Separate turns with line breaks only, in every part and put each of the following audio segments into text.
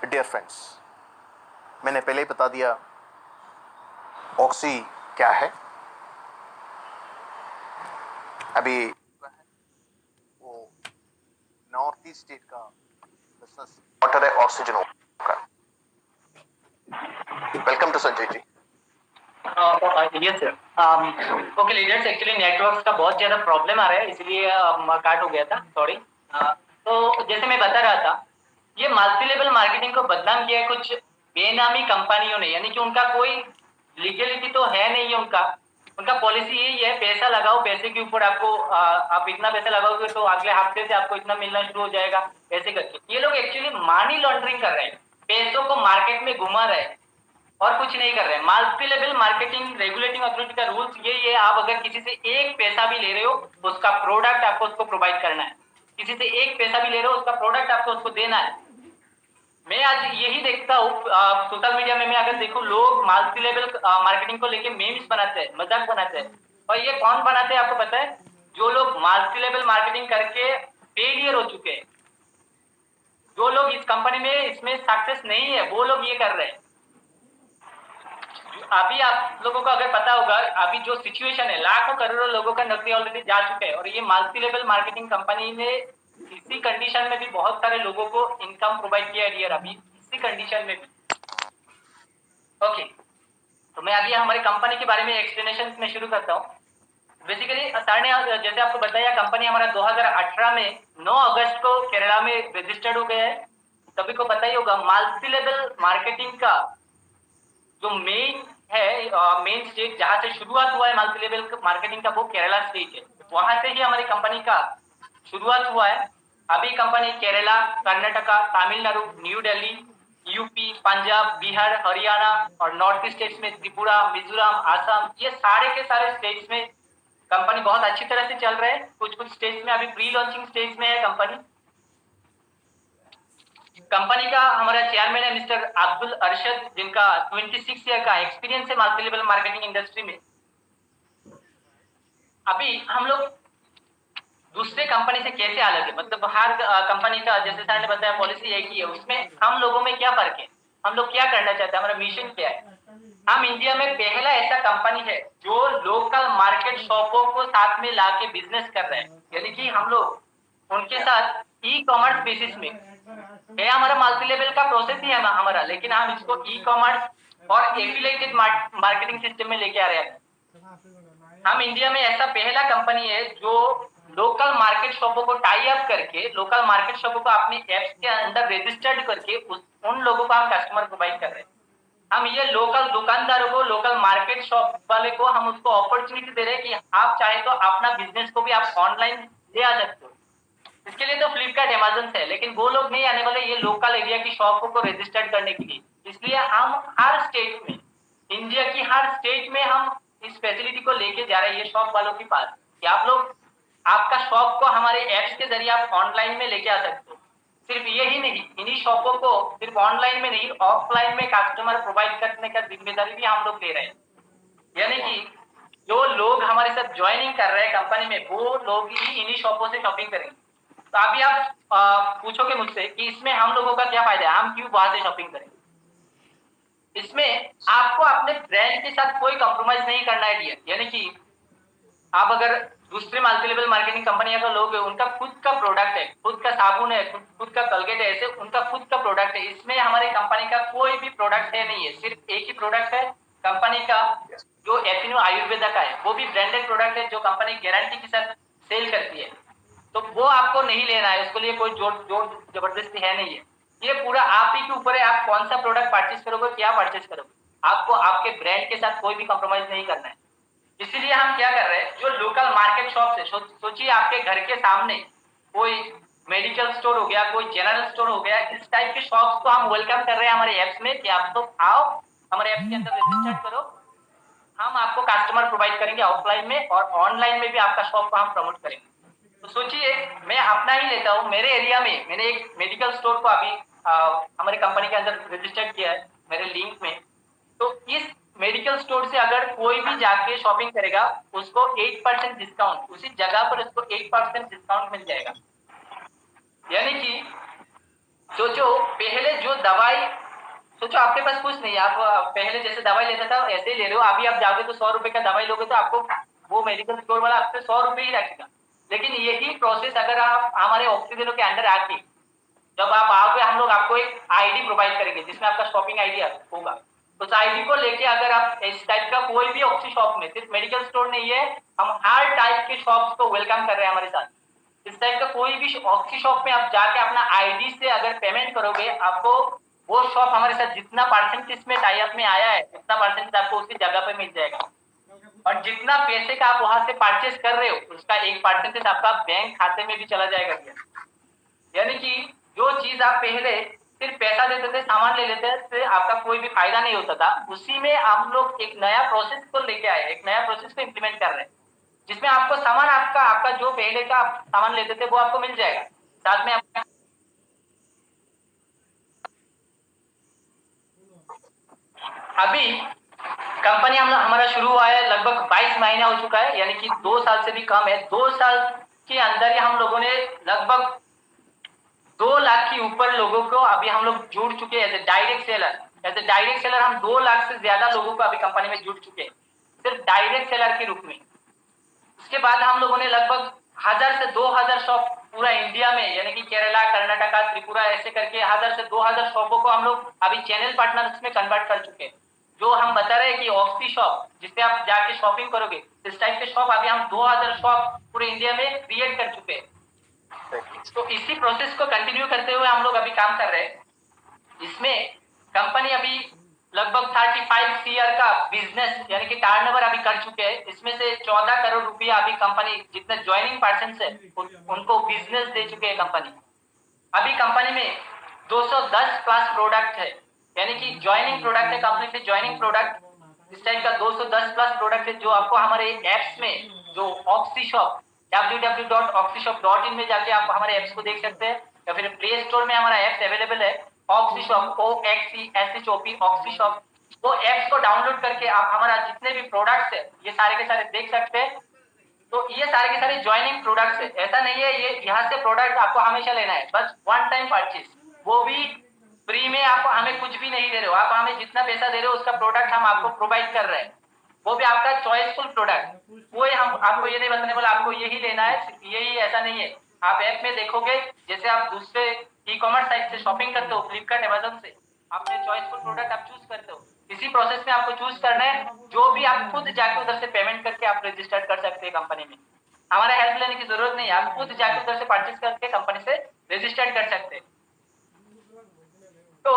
Dear friends, मैंने पहले ही बता दिया ऑक्सी क्या है। अभी वो नॉर्थ ईस्ट स्टेट का बिजनेस वाटर है ऑक्सीजन का। Welcome to Sanjay ji.
Yes sir. Okay leaders, actually networks का बहुत ज्यादा प्रॉब्लम आ रहा है, इसलिए काट हो गया था, सॉरी। तो जैसे मैं बता रहा था, ये मल्टी लेवल मार्केटिंग को बदनाम किया है कुछ बेनामी कंपनियों ने, यानी कि उनका कोई लीगलिटी तो है नहीं है। उनका उनका पॉलिसी यही है, पैसा लगाओ, पैसे के ऊपर आपको आप इतना पैसा लगाओगे तो अगले हफ्ते से आपको इतना मिलना शुरू हो जाएगा, ऐसे करके। ये लोग एक्चुअली मनी लॉन्ड्रिंग कर रहे हैं, पैसों को मार्केट में घुमा रहे हैं और कुछ नहीं कर रहे हैं। Multi level marketing regulating authority का रूल्स यही है, आप अगर किसी से एक पैसा भी ले रहे हो, उसका प्रोडक्ट आपको उसको प्रोवाइड करना है। किसी से एक पैसा भी ले रहे हो, उसका प्रोडक्ट आपको उसको देना है। मैं आज यही देखता हूँ सोशल मीडिया में, मैं अगर देखूं, लोग मल्टी लेवल मार्केटिंग को लेके मेम्स बनाते हैं, मजाक बनाते हैं। और ये कौन बनाते हैं आपको पता है? जो लोग मल्टी लेवल मार्केटिंग करके फेलियर हो चुके हैं, जो लोग इस कंपनी में इसमें सक्सेस नहीं है, वो लोग ये कर रहे हैं। अभी आप लोगों को अगर पता होगा, अभी जो सिचुएशन है, लाखों करोड़ों लोगों का नौकरी ऑलरेडी जा चुके हैं, और ये मल्टी लेवल मार्केटिंग कंपनी ने इसी कंडीशन में भी बहुत सारे लोगों को इनकम प्रोवाइड किया है। अभी इसी कंडीशन में भी। ओके, तो मैं अभी हमारी कंपनी के बारे में एक्सप्लेनेशन में शुरू करता हूँ। बेसिकली सर ने जैसे आपको बताया, कंपनी हमारा 2018 में 9 अगस्त को केरला में रजिस्टर्ड हो गया है। सभी को पता ही होगा, मल्टी लेवल मार्केटिंग का जो मेन है, मेन स्टेट जहां से शुरुआत हुआ है मल्टी लेवल मार्केटिंग का, वो केरला स्टेट है। वहां से ही हमारी कंपनी का शुरुआत हुआ है। अभी company Kerala, Karnataka, Tamil Nadu, new Delhi, UP, Punjab, Bihar, Haryana और नॉर्थ ईस्ट स्टेट्स में त्रिपुरा, मिजोरम, आसाम, ये सारे के सारे स्टेट्स में कंपनी बहुत अच्छी तरह से चल रहा है। कुछ कुछ स्टेट्स में अभी प्री लॉन्चिंग स्टेज में है कंपनी। कंपनी का हमारा चेयरमैन है मिस्टर अब्दुल अरशद, जिनका 26 ईयर का एक्सपीरियंस है मल्टी लेवल मार्केटिंग इंडस्ट्री में। अभी हम लोग दूसरे कंपनी से कैसे अलग है, मतलब हर कंपनी का, जैसे सर ने बताया, पॉलिसी एक ही है। उसमें हम लोगों में क्या फर्क है, हम लोग क्या करना चाहते हैं, हमारा मिशन क्या है? हम इंडिया में पहला ऐसा कंपनी है जो लोकल मार्केट शॉपों को साथ में लाके बिजनेस कर रहे हैं, यानी कि हम लोग उनके साथ ई कॉमर्स बेसिस में है। हमारा मल्टी लेवल का प्रोसेस ही है हमारा, लेकिन हम इसको ई कॉमर्स और एफिलिएटेड मार्केटिंग सिस्टम में लेके आ रहे हैं। हम इंडिया में ऐसा पहला कंपनी है जो लोकल मार्केट शॉपों को टाई अप करके, लोकल मार्केट शॉपों को अपनी एप्स के अंदर रजिस्टर्ड करके उन लोगों को हम कस्टमर प्रोवाइड कर रहे हैं। हम ये लोकल दुकानदारों को, लोकल मार्केट शॉप वाले को हम उसको अपॉर्चुनिटी दे रहे हैं कि आप चाहे तो अपना बिजनेस को भी आप ऑनलाइन ले आ सकते हो। इसके लिए तो फ्लिपकार्ट, अमेज़न है, लेकिन वो लोग नहीं आने वाले ये लोकल एरिया की शॉपों को रजिस्टर्ड करने के लिए। इसलिए हम हर स्टेट में, इंडिया की हर स्टेट में हम इस फैसिलिटी को लेके जा रहे हैं ये शॉप वालों के पास, कि आप लोग आपका शॉप को हमारे एप्स के जरिए आप ऑनलाइन में लेके आ सकते हो। सिर्फ यही नहीं, इन्हीं शॉपों को सिर्फ ऑनलाइन में नहीं, ऑफलाइन में कस्टमर प्रोवाइड करने का जिम्मेदारी भी हम लोग ले रहे हैं। यानी कि जो लोग हमारे साथ ज्वाइनिंग कर रहे हैं कंपनी में, वो लोग ही इन्हीं शॉपों से शॉपिंग करेंगे। तो अभी आप पूछोगे मुझसे कि इसमें हम लोगों का क्या फायदा है, हम क्यों वहां से शॉपिंग करें? इसमें आपको अपने ब्रांड के साथ कोई कॉम्प्रोमाइज नहीं करना है डियर। यानी कि आप अगर दूसरे मल्टी लेवल मार्केटिंग कंपनियों का लोग है, उनका खुद का प्रोडक्ट है, खुद का साबुन है, खुद का कलगेट है, ऐसे उनका खुद का प्रोडक्ट है। इसमें हमारे कंपनी का कोई भी प्रोडक्ट है नहीं है, सिर्फ एक ही प्रोडक्ट है कंपनी का, जो एफिनो आयुर्वेदा का है। वो भी ब्रांडेड प्रोडक्ट है जो कंपनी गारंटी के साथ सेल करती है। तो वो आपको नहीं लेना है, उसके लिए कोई जोर जोर जबरदस्ती है नहीं है। ये पूरा आप ही के ऊपर है, आप कौन सा प्रोडक्ट परचेज करोगे, क्या परचेज करोगे। आपको आपके ब्रांड के साथ कोई भी कॉम्प्रोमाइज नहीं करना है। इसीलिए हम क्या कर रहे हैं, जो लोकल मार्केट शॉप से, सोचिए आपके घर के सामने कोई मेडिकल स्टोर हो गया, कोई जनरल स्टोर हो गया, इस टाइप के शॉप्स को हम वेलकम कर रहे हैं हमारे एप्स में, कि आप तो आओ हमारे एप्स के अंदर रजिस्टर करो। हम आपको कस्टमर प्रोवाइड करेंगे ऑफलाइन में, और ऑनलाइन में भी आपका शॉप को हम प्रमोट करेंगे। तो सोचिए, मैं अपना ही लेता हूँ, मेरे एरिया में मैंने एक मेडिकल स्टोर को अभी हमारी कंपनी के अंदर रजिस्टर्ड किया है मेरे लिंक में। तो इस मेडिकल स्टोर से अगर कोई भी जाके शॉपिंग करेगा, उसको 8% डिस्काउंट, उसी जगह पर उसको 8% डिस्काउंट मिल जाएगा। यानी कि सोचो पहले जो दवाई, सोचो आपके पास कुछ नहीं है, आप पहले जैसे दवाई लेता था ऐसे ही ले रहे हो, अभी आप जाओगे तो 100 रुपए का दवाई लोगे तो आपको वो मेडिकल स्टोर वाला आपसे 100 रुपए ही रखेगा। लेकिन यही प्रोसेस अगर आप हमारे ऑक्सीजनों के अंदर आके जब आप आओगे, हम लोग आपको एक आईडी प्रोवाइड करेंगे जिसमें आपका शॉपिंग आईडी होगा। उस आईडी को लेके अगर आप इस टाइप का कोई भी ऑक्सी शॉप में, सिर्फ मेडिकल स्टोर नहीं है, हम हर टाइप के शॉप्स को वेलकम कर रहे हैं हमारे साथ। इस टाइप का कोई भी ऑक्सी शॉप में आप जाके अपना आईडी से अगर पेमेंट करोगे, आपको वो शॉप हमारे साथ जितना परसेंटेज में टाई अप में आया है उतना परसेंटेज आपको उसी जगह पे मिल जाएगा। और जितना पैसे का आप वहां से परचेस कर रहे हो उसका 1% आपका बैंक खाते में भी चला जाएगा। यानी कि जो चीज आप पहले सिर्फ पैसा देते थे, सामान ले लेते थे, आपका कोई भी फायदा नहीं होता था, उसी में हम लोग एक नया प्रोसेस को लेके आए, एक नया प्रोसेस को इम्प्लीमेंट कर रहे हैं जिसमें आपको सामान आपका जो पहले का आप सामान लेते थे वो आपको मिल जाएगा, साथ में आपका अभी कंपनी हमारा शुरू हुआ है लगभग 22 महीना हो चुका है, यानी कि 2 साल से भी कम है। 2 साल के अंदर ही हम लोगों ने लगभग 2 लाख के ऊपर लोगों को अभी हम लोग जुड़ चुके हैं as a direct seller. As a direct seller हम 2 लाख से ज्यादा लोगों को अभी कंपनी में जुड़ चुके हैं, सिर्फ डायरेक्ट सेलर के रूप में। इसके बाद हम लोगों ने लगभग 1000 से 2000 शॉप पूरा इंडिया में, यानी कि केरला, कर्नाटका, त्रिपुरा, ऐसे करके 1000 से 2000 शॉपों को हम लोग अभी चैनल पार्टनर्स में कन्वर्ट कर चुके हैं। जो हम बता रहे हैं कि ऑक्सी शॉप जिससे आप जाके शॉपिंग करोगे, इस टाइप के शॉप अभी हम 2000 शॉप पूरे इंडिया में क्रिएट कर चुके हैं। तो इसी प्रोसेस को कंटिन्यू करते हुए हम लोग अभी काम कर रहे हैं। इसमें कंपनी अभी लगभग 35 सीआर का बिजनेस यानी कि टर्नओवर अभी कर चुके हैं। इसमें से 14 करोड़ रुपया अभी कंपनी जितने ज्वाइनिंग पर्सन है उनको बिजनेस दे चुके हैं कंपनी। अभी कंपनी में 210 प्लस प्रोडक्ट है, यानी कि ज्वाइनिंग प्रोडक्ट है, कंप्लीटली ज्वाइनिंग प्रोडक्ट। इस टाइप का 210 प्लस प्रोडक्ट है जो आपको हमारे एप्स में, जो ऑक्सी शॉप www.oxyshop.in में जाके आप हमारे एप्स को देख सकते हैं, या फिर प्ले स्टोर में हमारा एप्स अवेलेबल है oxy shop, OXCSHOP oxy shop. वो एप्स को डाउनलोड करके आप हमारा जितने भी प्रोडक्ट्स है ये सारे के सारे देख सकते हैं। तो ये सारे के सारे ज्वाइनिंग प्रोडक्ट्स है, ऐसा नहीं है ये यहाँ से प्रोडक्ट आपको हमेशा लेना है, बस वन टाइम परचेज, वो भी फ्री में। आप हमें कुछ भी नहीं दे रहे हो, आप हमें जितना पैसा दे रहे हो उसका प्रोडक्ट हम आपको प्रोवाइड कर रहे हैं, वो भी आपका चॉइसफुल प्रोडक्ट। वो हम आपको ये नहीं बताने वाला आपको यही लेना है, यही, ऐसा नहीं है। आप ऐप में देखोगे, जैसे आप दूसरे ई कॉमर्स साइट से शॉपिंग करते हो, फ्लिपकार्ट, अमेजोन से, अपने चॉइसफुल प्रोडक्ट आप चूज करते हो। इसी प्रोसेस में आपको चूज करना है, जो भी आप खुद जाके उधर से पेमेंट करके आप रजिस्टर कर सकते हैं कंपनी में। हमारा हेल्प लेने की जरूरत नहीं है, आप खुद जाके उधर से परचेज करके कंपनी से रजिस्टर कर सकते हैं। तो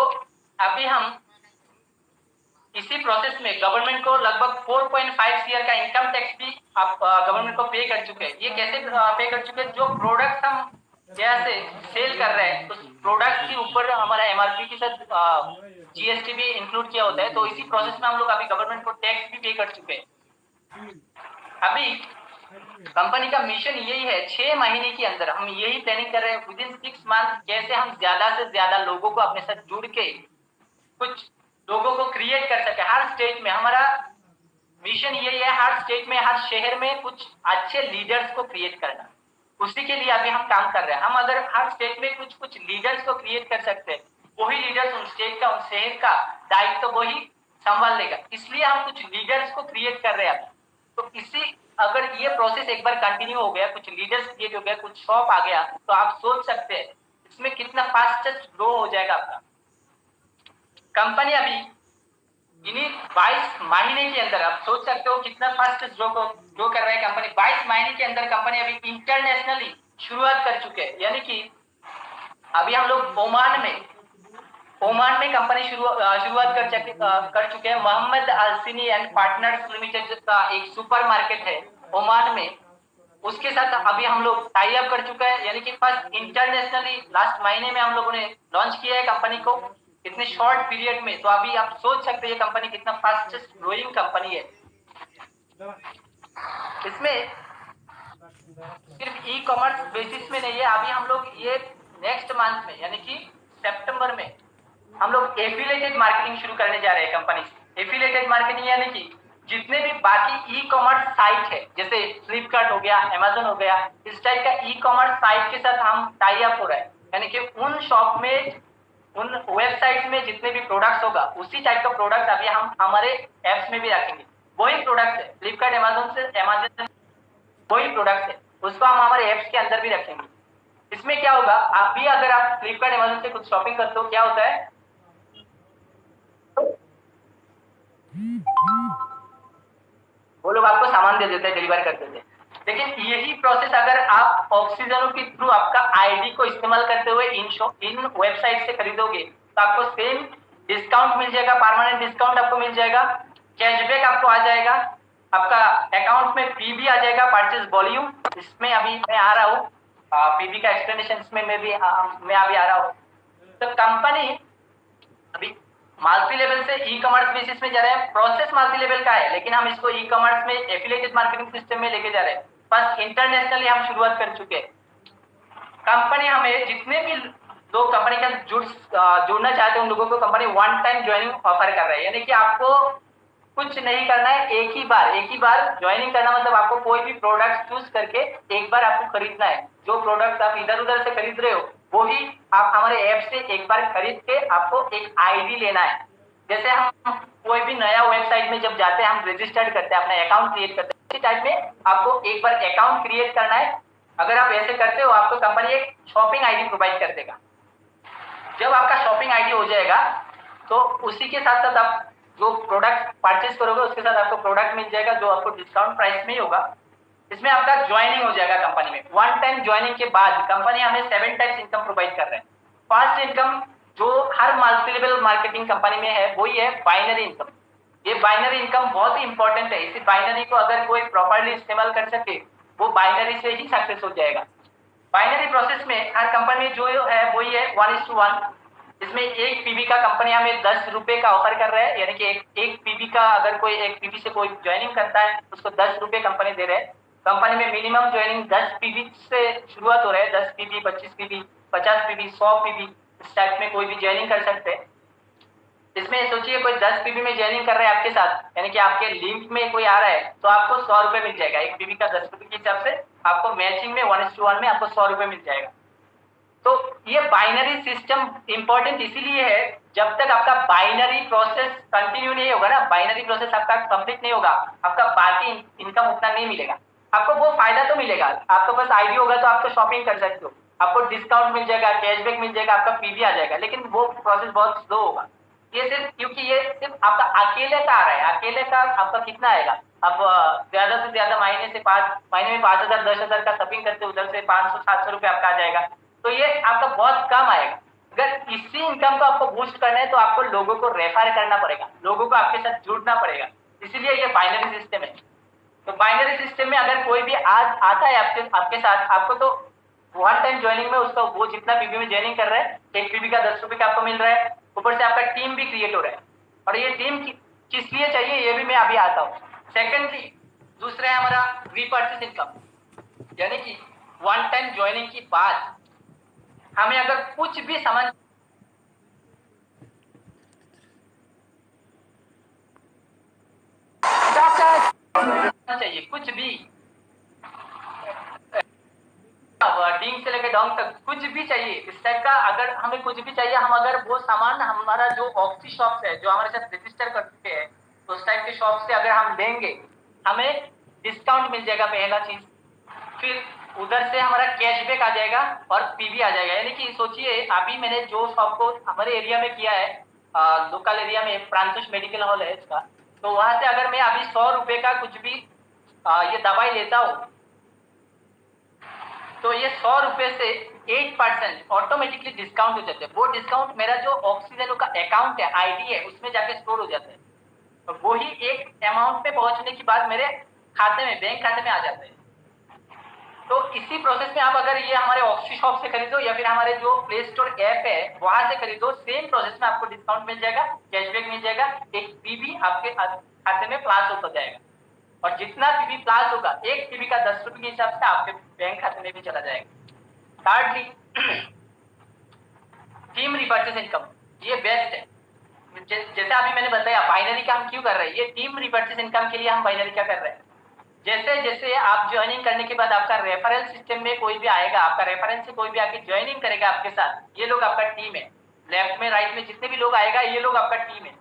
अभी हम इसी प्रोसेस में गवर्नमेंट को लगभग 4.5 सीआर का इनकम टैक्स भी आप गवर्नमेंट को पे कर चुके हैं। ये कैसे पे कर चुके हैं? जो प्रोडक्ट हम जैसे सेल कर रहे हैं उस प्रोडक्ट के ऊपर हमारा एमआरपी के साथ जीएसटी भी इंक्लूड किया होता है, तो इसी प्रोसेस में हम लोग अभी गवर्नमेंट को टैक्स भी पे कर चुके हैं। अभी कंपनी का मिशन यही है, 6 महीने के अंदर हम यही प्लानिंग कर रहे हैं, विद इन 6 मंथ कैसे हम ज्यादा से ज्यादा लोगों को अपने साथ जुड़ के कुछ लोगों को क्रिएट कर सके। हर स्टेट में हमारा मिशन यही है, हर स्टेट में, हर शहर में कुछ अच्छे लीडर्स को क्रिएट करना। उसी के लिए अभी हम काम कर रहे हैं। हम अगर हर स्टेट में कुछ कुछ लीडर्स को क्रिएट कर सकते हैं, वही लीडर्स उन स्टेट का, उन शहर का दायित्व तो वही संभाल लेगा। इसलिए हम कुछ लीडर्स को क्रिएट कर रहे हैं। तो इसी, अगर ये प्रोसेस एक बार कंटिन्यू हो गया, कुछ लीडर्स क्रिएट हो गया, कुछ शॉप आ गया, तो आप सोच सकते हैं इसमें कितना फास्टेस्ट ग्रो हो जाएगा आपका कंपनी। अभी इन्हीं 22 महीने के अंदर आप सोच सकते हो कितना फास्ट ग्रो कर रहा है कंपनी। 22 महीने के अंदर कंपनी अभी इंटरनेशनली शुरुआत कर चुके हैं, यानी कि अभी हम लोग ओमान में कंपनी शुरुआत कर चुके हैं। मोहम्मद अल्सिनी एंड पार्टनर्स लिमिटेड का एक सुपर मार्केट है ओमान में, उसके साथ अभी हम लोग टाई अप कर चुका है, यानी कि फर्स्ट इंटरनेशनली लास्ट महीने में हम लोगों ने लॉन्च किया है कंपनी को इतने शॉर्ट पीरियड में। तो अभी आप सोच सकते हैं ये कंपनी कितना फास्टेस्ट ग्रोइंग कंपनी है। इसमें सिर्फ ई कॉमर्स बेसिस में नहीं है, अभी हम लोग ये नेक्स्ट मंथ में यानी कि सितंबर में हम लोग एफिलिएटेड मार्केटिंग शुरू करने जा रहे हैं कंपनी से। एफिलिएटेड मार्केटिंग यानी कि जितने भी बाकी ई कॉमर्स साइट है, जैसे फ्लिपकार्ट हो गया, अमेजोन हो गया, इस टाइप का ई कॉमर्स साइट के साथ हम टाई अप हो रहा है, यानी कि उन शॉप में उन वेबसाइट्स में जितने भी प्रोडक्ट्स होगा उसी टाइप का प्रोडक्ट अभी हम हमारे एप्स में भी रखेंगे। वही प्रोडक्ट है फ्लिपकार्ट अमेजोन वही प्रोडक्ट है, उसको हम हमारे एप्स के अंदर भी रखेंगे। इसमें क्या होगा, आप भी अगर आप फ्लिपकार्ट अमेजोन से कुछ शॉपिंग करते हो, क्या होता है वो लोग आपको सामान दे देते हैं, डिलीवर कर देते हैं। लेकिन यही प्रोसेस अगर आप ऑक्सीजनों के थ्रू आपका आईडी को इस्तेमाल करते हुए इन वेबसाइट से खरीदोगे तो आपको सेम डिस्काउंट मिल जाएगा, परमानेंट डिस्काउंट आपको मिल जाएगा, कैशबैक आपको आ जाएगा, आपका अकाउंट में पीबी आ जाएगा, परचेज वॉल्यूम। इसमें अभी मैं आ रहा हूँ पीबी का एक्सप्लेनेशन, इसमें मैं अभी आ रहा हूँ। तो कंपनी अभी मल्टी लेवल से ई कॉमर्स बेसिस में जा रहे हैं। प्रोसेस मल्टी लेवल का है, लेकिन हम इसको ई कॉमर्स में एफिलिएटेड मार्केटिंग सिस्टम में लेके जा रहे हैं। बस इंटरनेशनली हम शुरुआत कर चुके हैं। कंपनी हमें जितने भी लोग कंपनी के जुड़ना चाहते हैं उन लोगों को company one time joining offer कर रहा है, यानी कि आपको कुछ नहीं करना है, एक ही बार ज्वाइनिंग करना, मतलब आपको कोई भी प्रोडक्ट चूज करके एक बार आपको खरीदना है। जो प्रोडक्ट आप इधर उधर से खरीद रहे हो वो ही आप हमारे ऐप से एक बार खरीद के आपको एक आईडी लेना है। जैसे हम कोई भी नया वेबसाइट में जब जाते हैं हम रजिस्टर्ड करते हैं, अपना अकाउंट क्रिएट करते हैं, इसी टाइप में आपको एक बार अकाउंट क्रिएट करना है। अगर आप ऐसे करते हो आपको कंपनी एक शॉपिंग आईडी प्रोवाइड कर देगा। जब आपका शॉपिंग आईडी हो जाएगा तो उसी के साथ साथ आप जो प्रोडक्ट परचेज करोगे उसके साथ आपको प्रोडक्ट मिल जाएगा जो आपको डिस्काउंट प्राइस में ही होगा। इसमें आपका ज्वाइनिंग हो जाएगा कंपनी में। वन टाइम ज्वाइनिंग के बाद कंपनी हमें 7 टाइप्स इनकम प्रोवाइड कर रहे हैं। फर्स्ट इनकम जो हर मल्टी लेवल मार्केटिंग कंपनी में है वही है बाइनरी इनकम। ये बाइनरी इनकम बहुत ही इंपॉर्टेंट है। इसी बाइनरी को अगर कोई प्रॉपर्ली इस्तेमाल कर सके वो बाइनरी से ही सक्सेस हो जाएगा। बाइनरी प्रोसेस में हर कंपनी में जो है वही है 1:1। इसमें एक पीबी का कंपनी हमें 10 रुपए का ऑफर कर रहा है, यानी कि एक पीबी का अगर कोई एक पीबी से कोई ज्वाइनिंग करता है उसको 10 रुपए कंपनी दे रहे हैं। कंपनी में मिनिमम ज्वाइनिंग 10 पीबी से शुरुआत हो रहा है। 10 पीबी, 25 पीबी, 50 पीबी, 100 पीबी, इस टाइप में कोई भी ज्वाइनिंग कर सकते हैं। इसमें सोचिए कोई 10 पीबी में ज्वाइनिंग कर रहा है आपके साथ, यानी कि आपके लिंक में कोई आ रहा है तो आपको 100 रुपए मिल जाएगा। एक पीबी का 10 रुपए के हिसाब से आपको मैचिंग में 1:1 में आपको 100 रुपए मिल जाएगा। तो ये बाइनरी सिस्टम इंपॉर्टेंट इसीलिए है, जब तक आपका बाइनरी प्रोसेस कंटिन्यू नहीं होगा ना, बाइनरी प्रोसेस आपका कंप्लीट नहीं होगा, आपका बाकी इनकम उतना नहीं मिलेगा। आपको वो फायदा तो मिलेगा, आपके पास आईडी होगा तो आपको शॉपिंग कर सकते हो, आपको डिस्काउंट मिल जाएगा, कैशबैक मिल जाएगा, आपका पीबी आ जाएगा, लेकिन वो प्रोसेस बहुत स्लो होगा। ये सिर्फ क्योंकि ये सिर्फ आपका अकेले का आ रहा है। अकेले का आपका कितना आएगा, आप ज्यादा से ज्यादा महीने में 5,000 10,000 का शॉपिंग करते, उधर से 500-700 रुपए आपका आ जाएगा, तो ये आपका बहुत कम आएगा। अगर इसी इनकम को आपको बूस्ट करना है तो आपको लोगों को रेफर करना पड़ेगा, लोगों को आपके साथ जुड़ना पड़ेगा, इसीलिए ये बाइनरी सिस्टम है। तो बाइनरी सिस्टम में अगर कोई भी आज आता है आपके साथ, आपको तो वन टाइम ज्वाइनिंग में उसका वो जितना पीबी में ज्वाइनिंग कर रहा है, एक पीबी का 10 रुपए का आपको मिल रहा है, ऊपर से आपका टीम भी क्रिएट हो रहा है। और ये टीम किस लिए चाहिए ये भी मैं अभी आता हूँ। सेकेंडली दूसरा है हमारा रीपर्चेस इनकम, यानी कि वन टाइम ज्वाइनिंग के बाद हमें अगर कुछ भी सामान चाहिए, कुछ भी डींग से लेकर डोंग तक कुछ भी चाहिए इस टाइप का, अगर हमें कुछ भी चाहिए, हम अगर वो सामान हमारा जो ऑक्सी शॉप है जो हमारे साथ रजिस्टर कर चुके हैं उस टाइप के शॉप से अगर हम लेंगे हमें डिस्काउंट मिल जाएगा पहला चीज। फिर उधर से हमारा कैशबैक आ जाएगा और पीबी आ जाएगा। यानी कि सोचिए अभी मैंने जो शॉप को हमारे एरिया में किया है, लोकल एरिया में प्रांतुष मेडिकल हॉल है इसका, तो वहां से अगर मैं अभी 100 रुपए का कुछ भी ये दवाई लेता हूँ तो ये 100 रुपए से 8% ऑटोमेटिकली डिस्काउंट हो जाते हैं। वो डिस्काउंट मेरा जो ऑक्सीजन का अकाउंट है, आईडी है, उसमें जाके स्टोर हो जाता है। तो वो ही एक अमाउंट पे पहुंचने के बाद मेरे खाते में, बैंक खाते में आ जाते हैं। तो इसी प्रोसेस में आप अगर ये हमारे ऑक्सी शॉप से खरीदो या फिर हमारे जो प्ले स्टोर ऐप है वहां से खरीदो, सेम प्रोसेस में आपको डिस्काउंट मिल जाएगा, कैशबैक मिल जाएगा, एक पीबी आपके खाते में प्लस होता जाएगा। और जितना पीबी प्लस होगा, एक पीबी का 10 रुपए के हिसाब से आपके बैंक खाते में भी चला जाएगा। थर्डली टीम रिपर्चेस इनकम, ये बेस्ट है। जैसे अभी मैंने बताया बाइनरी का हम क्यों कर रहे हैं, ये टीम रिपर्चेस इनकम के लिए हम बाइनरी क्या कर रहे हैं। जैसे जैसे आप ज्वाइनिंग करने के बाद आपका रेफरल सिस्टम में कोई भी आएगा, आपका रेफरेंस से कोई भी आके ज्वाइनिंग करेगा आपके साथ, ये लोग आपका टीम है। लेफ्ट में राइट में जितने भी लोग आएगा ये लोग आपका टीम है।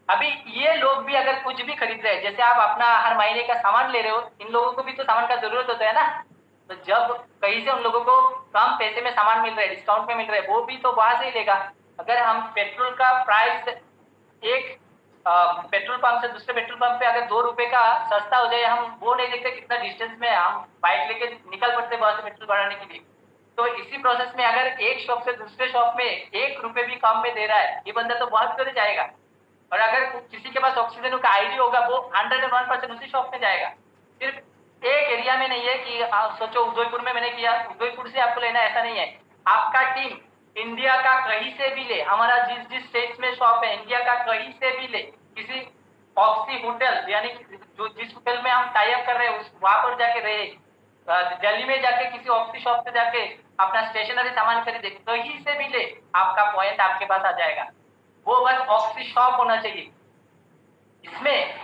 अभी ये लोग भी अगर कुछ भी खरीद रहे हैं, जैसे आप अपना हर महीने का सामान ले रहे हो, इन लोगों को भी तो सामान का जरूरत होता है ना। तो जब कहीं से उन लोगों को कम पैसे में सामान मिल रहा है, डिस्काउंट में मिल रहा है, वो भी तो वहां से ही लेगा। अगर हम पेट्रोल का प्राइस एक पेट्रोल पंप से दूसरे पेट्रोल पंप पे अगर 2 रुपए का सस्ता हो जाए, हम वो नहीं देखते कितना डिस्टेंस में है, हम बाइक लेके निकल पड़ते वहां से पेट्रोल भराने के लिए। तो इसी प्रोसेस में अगर एक शॉप से दूसरे शॉप में 1 रुपए भी कम में दे रहा है, ये बंदा तो बहुत दूर जाएगा। और अगर किसी के पास ऑक्सीजन का आईडी होगा, वो 101% उसी शॉप में जाएगा। सिर्फ एक एरिया में नहीं है कि सोचो उदयपुर में मैंने किया, उदयपुर से आपको लेना, ऐसा नहीं है। आपका टीम इंडिया का कहीं से भी ले, हमारा जिस जिस स्टेट में शॉप है इंडिया का कहीं से भी ले, किसी ऑक्सी होटल यानी जो जिस होटल में हम टाई अप कर रहे हैं उस वहां पर जाके रहे, दिल्ली में जाके किसी ऑक्सी शॉप से जाके अपना स्टेशनरी सामान खरीदे, कहीं से भी ले, आपका पॉइंट आपके पास आ जाएगा। वो बस ऑक्सी शॉप होना चाहिए। इसमें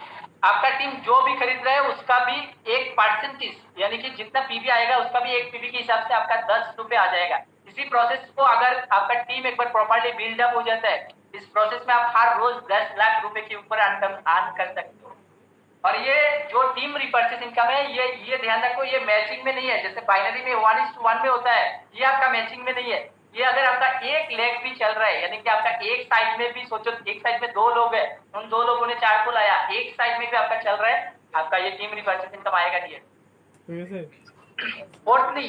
आपका टीम जो भी खरीद रहा है उसका भी एक परसेंटेज यानी कि जितना पीबी आएगा उसका भी एक पीबी के हिसाब से आपका 10 रुपए आ जाएगा। इसी प्रोसेस को अगर आपका टीम एक बार प्रॉपर्ली बिल्डअप हो जाता है, इस प्रोसेस में आप हर रोज 10 लाख रुपए के ऊपर अर्न कर सकते हो। और ये जो टीम रिपर्चेस इनकम है, ये ध्यान रखो, ये मैचिंग में नहीं है। जैसे बाइनरी में 1:1 में होता है, ये आपका मैचिंग में नहीं है। ये अगर आपका एक लेग भी चल रहा है, यानी कि आपका एक साइड में भी सोचो, एक साइड में 2 लोग हैं, उन 2 लोगों ने 4 को लाया, एक साइड में भी आपका चल रहा है, आपका ये टीम रिपर्चेस इनकम आएगा नहीं। फोर्थली,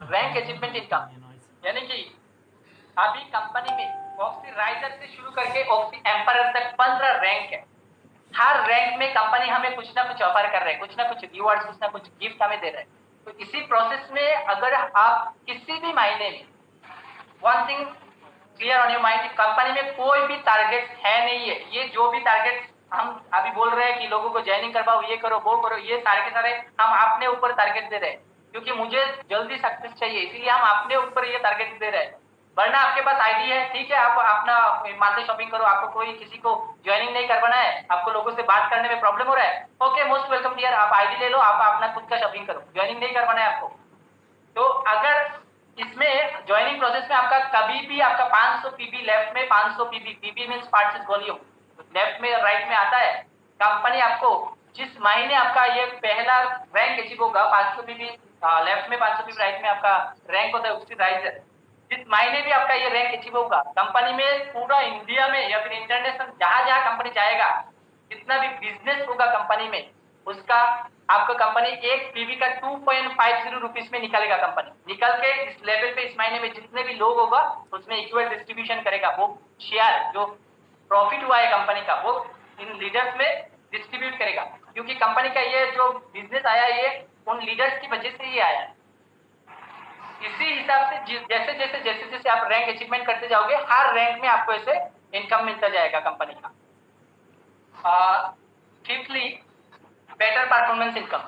रैंक अचीवमेंट इनकम, यानी कि अभी कंपनी में ऑक्सी राइजर से शुरू करके ऑक्सी एम्पायर तक 15 रैंक है। हर रैंक में कंपनी हमें कुछ ना कुछ ऑफर कर रहे हैं, कुछ ना कुछ रिवॉर्ड्स, कुछ ना कुछ गिफ्ट हमें दे रहे हैं। तो इसी प्रोसेस में अगर आप किसी भी महीने में, one thing clear on your mind, company में कोई भी टारगेट है नहीं है। ये जो भी टारगेट हम अभी बोल रहे हैं कि लोगों को ज्वाइनिंग करवाओ, ये करो वो करो, ये सारे के सारे हम अपने ऊपर टारगेट दे रहे हैं, क्योंकि मुझे जल्दी सक्सेस चाहिए, इसीलिए हम अपने ऊपर ये टारगेट दे रहे हैं। वरना आपके पास आईडी है, ठीक है, आप अपना मार्केट शॉपिंग करो, आपको कोई किसी को ज्वाइनिंग नहीं करवाना है, आपको लोगों से बात करने में प्रॉब्लम हो रहा है, ओके, मोस्ट वेलकम डियर, आप आईडी ले लो, आप अपना खुद का शॉपिंग करो, ज्वाइनिंग नहीं करवाना है आपको। तो अगर इसमें ज्वाइनिंग प्रोसेस में आपका कभी भी आपका 500 पीबी लेफ्ट में, 500 PB, PB means purchase volume, left में राइट में आता है, कंपनी आपको जिस महीने आपका ये पहला रैंक अचीव होगा, 500 पीबी लेफ्ट में, 500 पीबी राइट में आपका रैंक होता है उसकी राइजर, जिस महीने भी आपका ये रैंक अचीव होगा, कंपनी में पूरा इंडिया में या फिर इंटरनेशनल जहां जहां कंपनी जाएगा, जितना भी बिजनेस होगा कंपनी में, उसका आपका कंपनी एक पीवी का 2.50 रुपीज में निकालेगा। कंपनी निकल के इस लेवल पे इस महीने में जितने भी लोग होगा उसमें इक्वल डिस्ट्रीब्यूशन करेगा। वो शेयर जो प्रॉफिट हुआ है कंपनी का, वो इन लीडर्स में डिस्ट्रीब्यूट करेगा, क्योंकि कंपनी का ये जो बिजनेस आया ये उन लीडर्स की वजह से ही आया है। इसी हिसाब से जैसे जैसे जैसे जैसे आप रैंक अचीवमेंट करते जाओगे, हर रैंक में आपको ऐसे इनकम मिलता जाएगा कंपनी का। Fifthly, better performance income.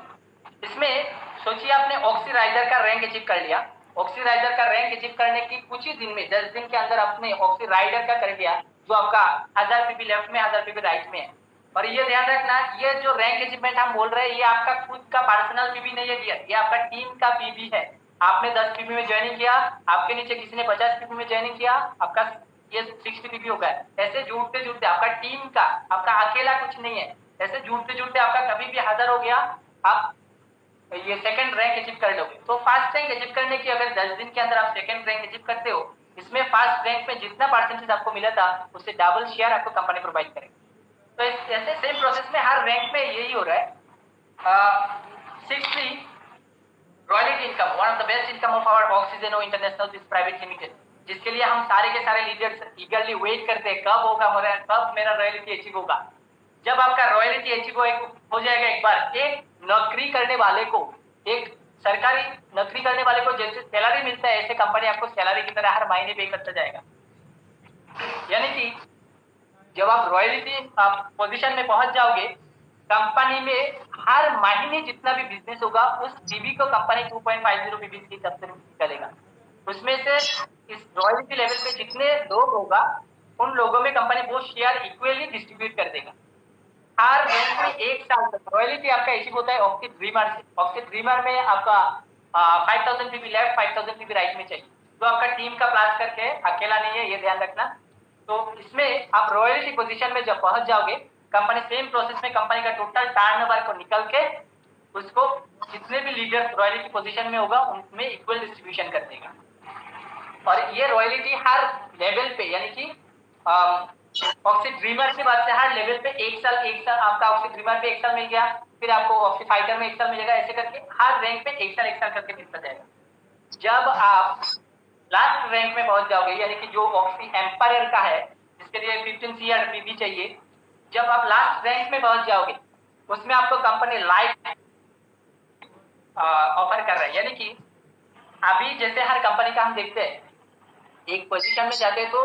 इसमें सोचिए आपने ऑक्सीराइजर का रैंक अचीव कर लिया, ऑक्सीराइजर का रैंक अचीव करने की कुछ ही दिन में, 10 दिन के अंदर आपने ऑक्सीराइडर का कर लिया, जो आपका 1000 पीबी लेफ्ट में, 1000 पीबी राइट में है। और ये ध्यान रखना, ये जो रैंक अचीवमेंट हम बोल रहे हैं, ये आपका खुद का पर्सनल पीबी नहीं है डियर, ये आपका टीम का पीबी है। आपने 10 पीबी में ज्वाइनिंग किया, आपके नीचे किसी ने 50 पीबी में ज्वाइनिंग किया, आपका ये 60 पीबी हो गया। ऐसे जुड़ते जुड़ते आपका टीम का, आपका अकेला कुछ नहीं है, ऐसे जुड़ते जुड़ते आपका कभी भी 1000 हो गया, आप ये सेकंड रैंक अचीव कर लोगे। तो फर्स्ट रैंक अचीव करने की अगर 10 दिन के अंदर आप सेकंड रैंक अचीव करते हो, इसमें फर्स्ट रैंक में जितना परसेंटेज आपको मिला था उससे डबल शेयर आपको कंपनी प्रोवाइड करेगी। तो ऐसे सेम प्रोसेस में हर रैंक में यही हो रहा है। Sixthly, royalty income, one of the best income of our oxygen international this private limited, जिसके लिए हम सारे के सारे लीडर्स ईगरली वेट करते हैं, कब होगा, कब मेरा रॉयल्टी अचीव होगा। जब आपका रॉयल्टी अचीव हो जाएगा, एक बार एक नौकरी करने वाले को, एक सरकारी नौकरी करने वाले को जैसे सैलरी मिलता है, ऐसे कंपनी आपको सैलरी की तरह हर महीने पे करता जाएगा। यानी कि जब आप रॉयल्टी पोजीशन में पहुंच जाओगे, कंपनी में हर महीने जितना भी बिजनेस होगा उस पीबी को कंपनी 2.50 रुपीज की तरफ से निकालेगा। उसमें से इस रॉयल्टी लेवल पे जितने लोग होगा उन लोगों में कंपनी वो शेयर इक्वली डिस्ट्रीब्यूट कर देगा। हर रैंक में 1 साल तक रॉयल्टी आपका अचीव होता है ऑक्सी ड्रीमर से। ऑक्सी ड्रीमर में आपका 5000 पीबी लेफ्ट, 5000 पीबी राइट में चाहिए। तो आपका टीम का प्लास करके अकेला नहीं है, ये ध्यान रखना। तो इसमें आप रॉयल्टी पोजीशन में जब पहुंच जाओगे, कंपनी सेम प्रोसेस में कंपनी का टोटल टर्नओवर को निकल के उसको जितने भी लीडर्स रॉयल्टी पोजीशन में होगा उनमें इक्वल डिस्ट्रीब्यूशन कर देगा। और ये रॉयल्टी हर लेवल पे, यानी कि ऑक्सी ड्रीमर के बाद से हर लेवल पे एक साल आपका ऑक्सी ड्रीमर पे 1 साल मिल गया, फिर आपको ऑक्सी फाइटर में 1 साल मिलेगा, ऐसे करके हर रैंक पे 1 साल करके मिलता जाएगा। जब आप लास्ट रैंक में पहुंच जाओगे, यानी कि जो ऑक्सी एम्पायर का है जिसके लिए 15 CRPB चाहिए, जब आप लास्ट रैंक में पहुंच जाओगे उसमें आपको कंपनी लाइफ ऑफर कर रहा है। यानी कि अभी जैसे हर कंपनी का हम देखते हैं, एक पोजीशन में जाते हैं तो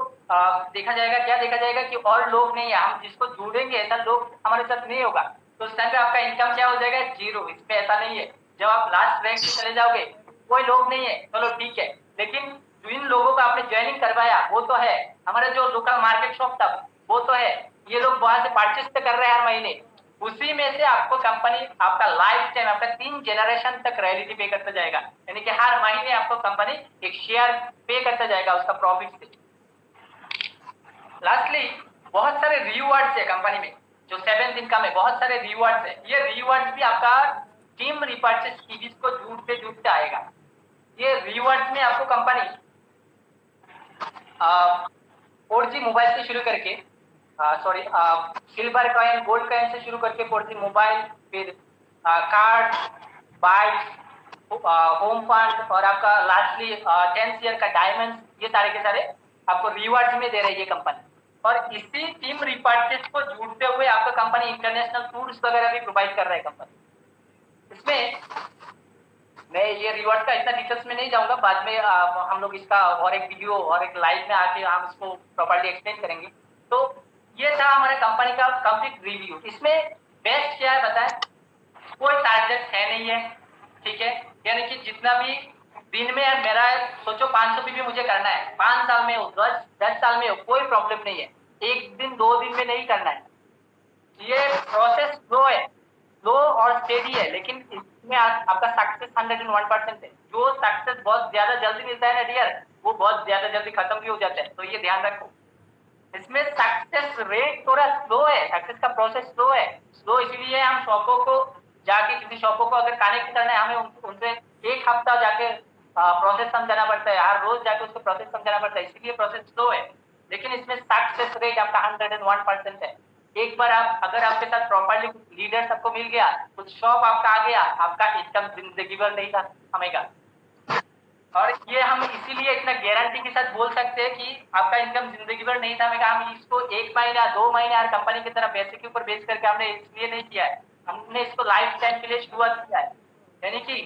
देखा जाएगा, क्या देखा जाएगा कि और लोग नहीं है, हम जिसको जोड़ेंगे ऐसा लोग हमारे साथ नहीं होगा, तो उस टाइम पे आपका इनकम क्या हो जाएगा, 0। इसमें ऐसा नहीं है। जब आप लास्ट रैंक पे चले जाओगे, कोई लोग नहीं है, चलो ठीक है, लेकिन जिन लोगों को आपने ज्वाइनिंग करवाया वो तो है, हमारा जो लोकल मार्केट शॉप था वो तो है, ये लोग वहां से परचेस तो कर रहे हैं हर महीने, उसी में से आपको कंपनी आपका लाइफ टाइम, आपका 3 जनरेशन तक रॉयल्टी पे करता जाएगा। यानी कि हर महीने आपको कंपनी एक शेयर पे करता जाएगा उसका प्रॉफिट से। लास्टली बहुत सारे रिवॉर्ड्स है कंपनी में, जो 7th इनकम में बहुत सारे रिवॉर्ड्स है। ये रिवॉर्ड्स भी आपका टीम रिपर्चेस सीरीज को जुड़ते जुड़ते आएगा। ये रिवॉर्ड्स में आपको कंपनी 4G मोबाइल से शुरू करके सिल्वर कॉइन, गोल्ड कॉइन से शुरू करके 4G मोबाइल, फिर कार्ड, बाइक्स, होम फंड और आपका लास्टली 10 ईयर का डायमंड, ये सारे के सारे आपको रिवार्ड्स में दे रही है कंपनी। और इसी टीम रिपर्चेस को जोड़ते हुए आपका कंपनी इंटरनेशनल टूर्स वगैरह भी प्रोवाइड कर रहा है कंपनी। इसमें मैं ये रिवॉर्ड का इतना डिटेल्स में नहीं जाऊंगा, बाद में हम लोग इसका और एक वीडियो और एक लाइव में आके हम इसको प्रॉपर्ली एक्सप्लेन करेंगे। तो ये था हमारे कंपनी का कंप्लीट रिव्यू। इसमें बेस्ट क्या है बताएं, कोई टारगेट है नहीं है, ठीक है, यानी कि जितना भी दिन में मेरा सोचो 500 PB मुझे करना है, 5 साल में हो, 10 साल में हो, कोई प्रॉब्लम नहीं है, 1 दिन 2 दिन में नहीं करना है। ये प्रोसेस स्लो है, स्लो और स्टेडी है, लेकिन इसमें आपका सक्सेस 101% है। जो सक्सेस बहुत ज्यादा जल्दी मिलता है ना डियर, वो बहुत ज्यादा जल्दी खत्म भी हो जाता है, तो ये ध्यान रखो। इसमें सक्सेस रेट थोड़ा स्लो है, सक्सेस का प्रोसेस स्लो है। स्लो इसलिए हम शॉपों को जाके, किसी शॉपों को अगर कनेक्ट करना है, हमें उनसे 1 हफ्ता जाके प्रोसेस समझाना पड़ता है, हर रोज जाके उसको प्रोसेस समझाना पड़ता है, इसलिए प्रोसेस स्लो है। लेकिन इसमें सक्सेस रेट आपका 101% है। एक बार आप, अगर आपके साथ प्रॉपर्ली कुछ लीडर सबको मिल गया, कुछ शॉप आपका आ गया, आपका इनकम जिंदगी भर नहीं था हमेगा। और ये हम इसीलिए इतना गारंटी के साथ बोल सकते हैं कि आपका इनकम जिंदगी भर नहीं था। हम इसको 1 महीना 2 महीने हर कंपनी की तरह पैसे के ऊपर बेच करके हमने इसलिए नहीं किया है, हमने इसको लाइफ टाइम के लिए शुरुआत किया है। यानी कि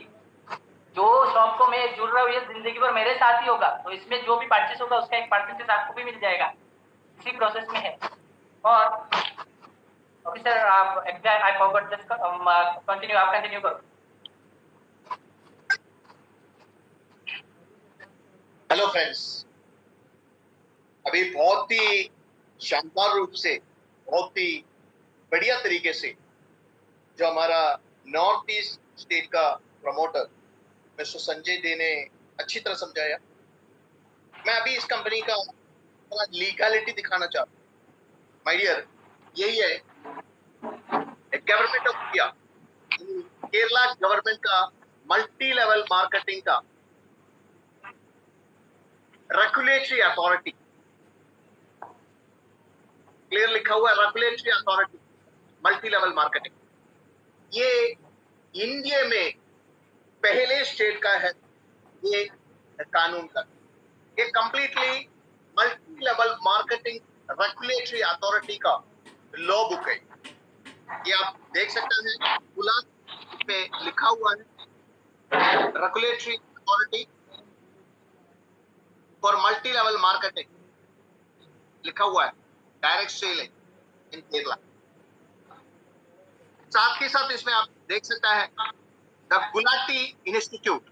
जो शॉप को मैं जुड़ रहा हूँ ये जिंदगी भर मेरे साथ ही होगा, तो इसमें जो भी परचेस होगा उसका 1% आपको भी मिल जाएगा, इसी प्रोसेस में है। और ऑफिसर आप exact I forgot this, continue, आप कंटिन्यू करो।
हेलो फ्रेंड्स, अभी बहुत ही शानदार रूप से, बहुत ही बढ़िया तरीके से जो हमारा नॉर्थ ईस्ट स्टेट का प्रमोटर मिस्टर संजय डे ने अच्छी तरह समझाया। मैं अभी इस कंपनी का लीगैलिटी दिखाना चाहता हूँ। माय डियर, यही है government of India, Kerala government का मल्टी लेवल मार्केटिंग का रेगुलेटरी अथॉरिटी, क्लियर लिखा हुआ है, regulatory authority multi level marketing. ये इंडिया में पहले स्टेट का है ये कानून का, ये completely multi level marketing regulatory authority का लॉ बुक है। ये आप देख सकते हैं, गुलाब पे लिखा हुआ है regulatory authority for multi level marketing, लिखा हुआ है डायरेक्ट सेल इन केरला। साथ ही साथ इसमें आप देख सकता है द गुलाटी इंस्टीट्यूट,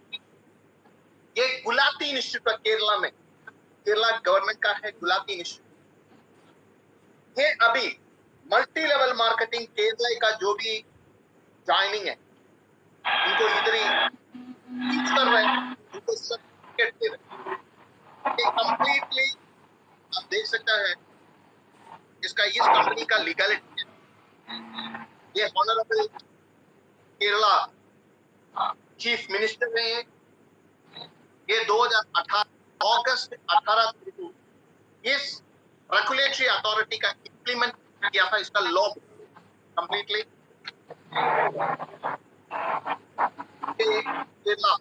ये गुलाटी इंस्टीट्यूट केरला में, केरला गवर्नमेंट का है गुलाटी इंस्टीट्यूट। ये अभी मल्टी लेवल मार्केटिंग केरला का जो भी ज्वाइनिंग है उनको इधर ही टीच कर रहे हैं, उनको सर्टिफिकेट दे रहे हैं। कंप्लीटली आप देख सकते हैं इसका इस कंपनी का लीगलिटी है। ये ऑनरेबल केरला चीफ मिनिस्टर ने ये 2018 अगस्त 18 तारीख को इस रेगुलेटरी अथॉरिटी का इंप्लीमेंट किया था, इसका law completely Kerala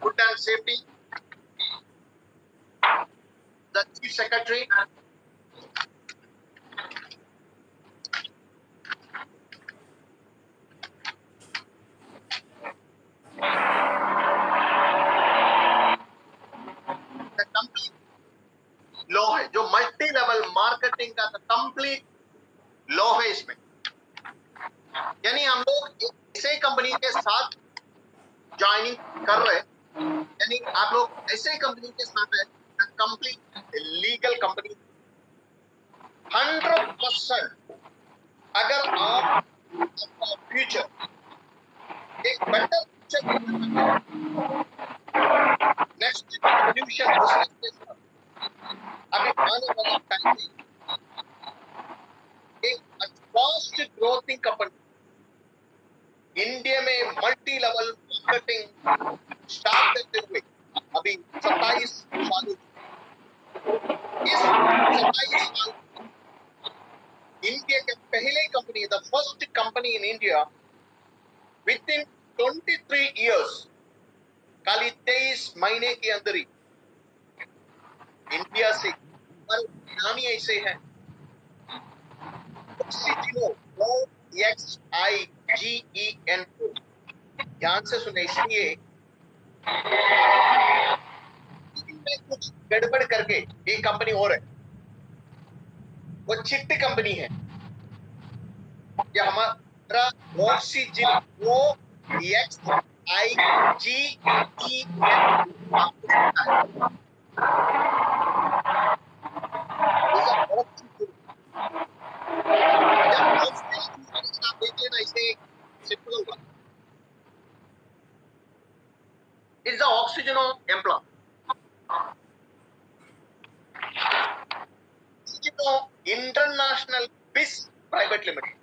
food and safety the chief secretary law है जो मल्टी लेवल मार्केटिंग का कंप्लीट लॉ है इसमें। यानी हम लोग ऐसे कंपनी के साथ ज्वाइनिंग कर रहे हैं, यानी आप लोग ऐसे कंपनी के साथ है कंप्लीट लीगल कंपनी 100%। अगर आप फ्यूचर एक बेटर फ्यूचर नेक्स्ट एवोल्यूशन के साथ अभी आने वाला टाइम में एक फास्ट ग्रोथिंग कंपनी इंडिया में मल्टी लेवल मार्केटिंग स्टार्ट करते हुए अभी 27 साल इस 27 साल इंडिया के पहले company the first company in India with in 23 years खाली 23 महीने के अंदर ही इंडिया से पर नाम ही ऐसे हैं ऑक्सीजनो OXIGENO। ध्यान से सुने, इसलिए इनमें कुछ गड़बड़ करके एक कंपनी और है, वो चिट्टी कंपनी है। ये हमारा ऑक्सीजनो OXIGENO आप देख लेना, इसे सिंपल होगा। इट्स द ऑक्सीजनो एम्प्लॉय ऑक्सीजनो इंटरनेशनल बिस प्राइवेट लिमिटेड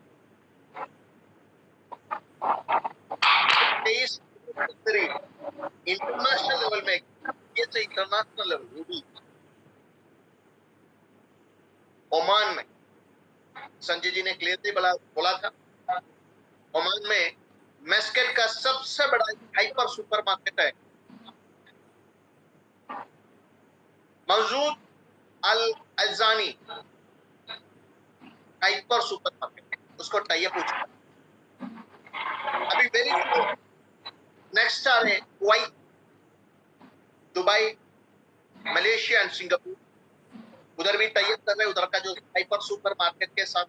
इंटरनेशनल लेवल में ये तो इंटरनेशनल लेवल वो भी ओमान में संजय जी ने क्लियरली बोला था, ओमान में मेस्केट का सबसे बड़ा हाइपर सुपरमार्केट है मौजूद अल अज़ानी हाइपर सुपरमार्केट, उसको टाई अप हो चुका। अभी वेरी नेक्स्ट आ रहे Kuwait, Dubai, Malaysia and Singapore, उधर भी टाई अप कर रहे, उधर का जो हाइपर सुपरमार्केट के साथ।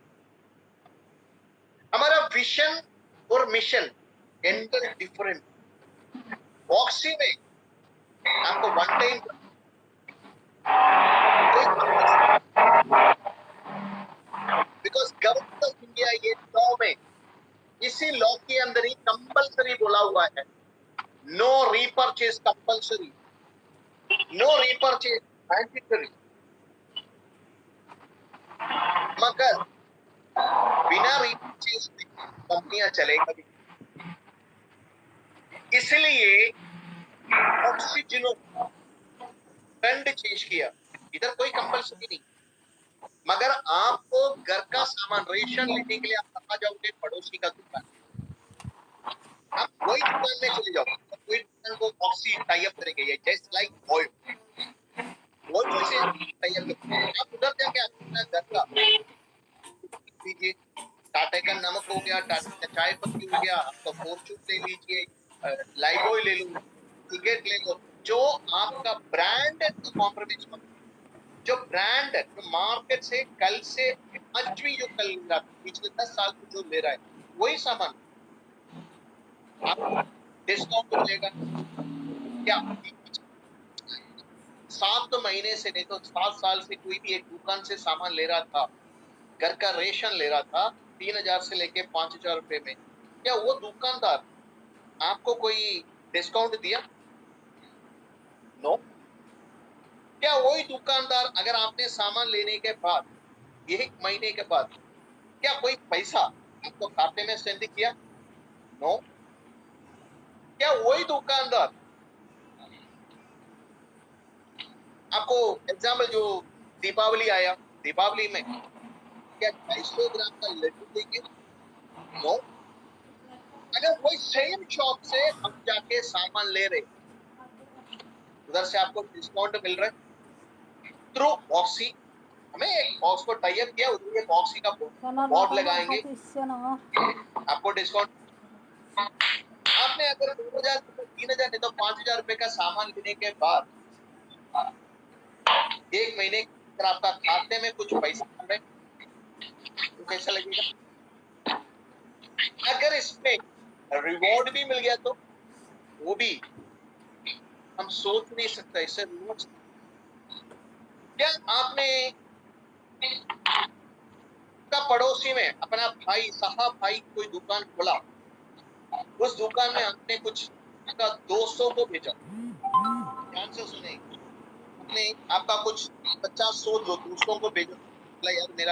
हमारा विजन और मिशन एंटर डिफरेंट। ऑक्सी में आपको one time because government of India ये लॉ में इसी लॉ के अंदर ही कंपल्सरी बोला हुआ है, no repurchase compulsory, no repurchase mandatory. मगर बिना रीपर्चेज कंपनियां चलेगा भी, इसलिए ऑक्सीजनो ट्रेंड चेंज किया। इधर कोई कंपल्सरी नहीं, मगर आपको घर का सामान रेशन लेने के लिए आप कहाँ जाओगे? पड़ोसी का दुकान, आप वही दुकान में चले जाओ, कोई दुकान को ऑक्सी टाई अप करेंगे, ये जस्ट लाइक ऑयल, ऑयल से टाई अप करेंगे। आप उधर जाके अपना घर का लीजिए, टाटा का नमक हो गया, टाटा का चाय पत्ती हो गया, आपका फॉर्चून ले लीजिए, लाइबॉय ले लो, टिकट ले लो, जो आपका ब्रांड कॉम्प्रोमाइज मत, जो ब्रांड मार्केट से कल से आज भी जो कल रहा पिछले 10 साल से जो ले रहा है वही सामान आपको डिस्काउंट मिलेगा क्या? 7 महीने से नहीं तो 7 साल से कोई भी एक दुकान से सामान ले रहा था, घर का रेशन ले रहा था 3000 से लेके 5000 रुपए में, क्या वो दुकानदार आपको कोई डिस्काउंट दिया? नो। क्या वही दुकानदार अगर आपने सामान लेने के बाद 1 महीने के बाद क्या कोई पैसा आपको खाते में सेंड किया? नो। क्या वही दुकानदार आपको एग्जाम्पल जो दीपावली आया, दीपावली में क्या 250 ग्राम का लड्डू देंगे? नो। अगर वही सेम शॉप से हम जाके सामान ले रहे, उधर से आपको डिस्काउंट मिल रहा है थ्रू ऑक्सी, हमें एक बॉक्स को टाई अप किया, उधर एक ऑक्सी का बोर्ड लगाएंगे, आपको डिस्काउंट। आपने अगर 2000 3000 नहीं तो 5000 रुपए का सामान लेने के बाद 1 महीने अगर आपका खाते में कुछ पैसा आ रहे तो कैसा लगेगा? अगर इसमें रिवॉर्ड भी मिल गया तो वो भी हम सोच नहीं सकते इससे रिवॉर्ड। क्या आपने का पड़ोसी में अपना भाई साहब भाई कोई दुकान खोला, उस दुकान में आपने कुछ का दोस्तों को भेजा, ध्यान से सुने, आपने आपका कुछ 50-100 दोस्तों को भेजा, यार मेरा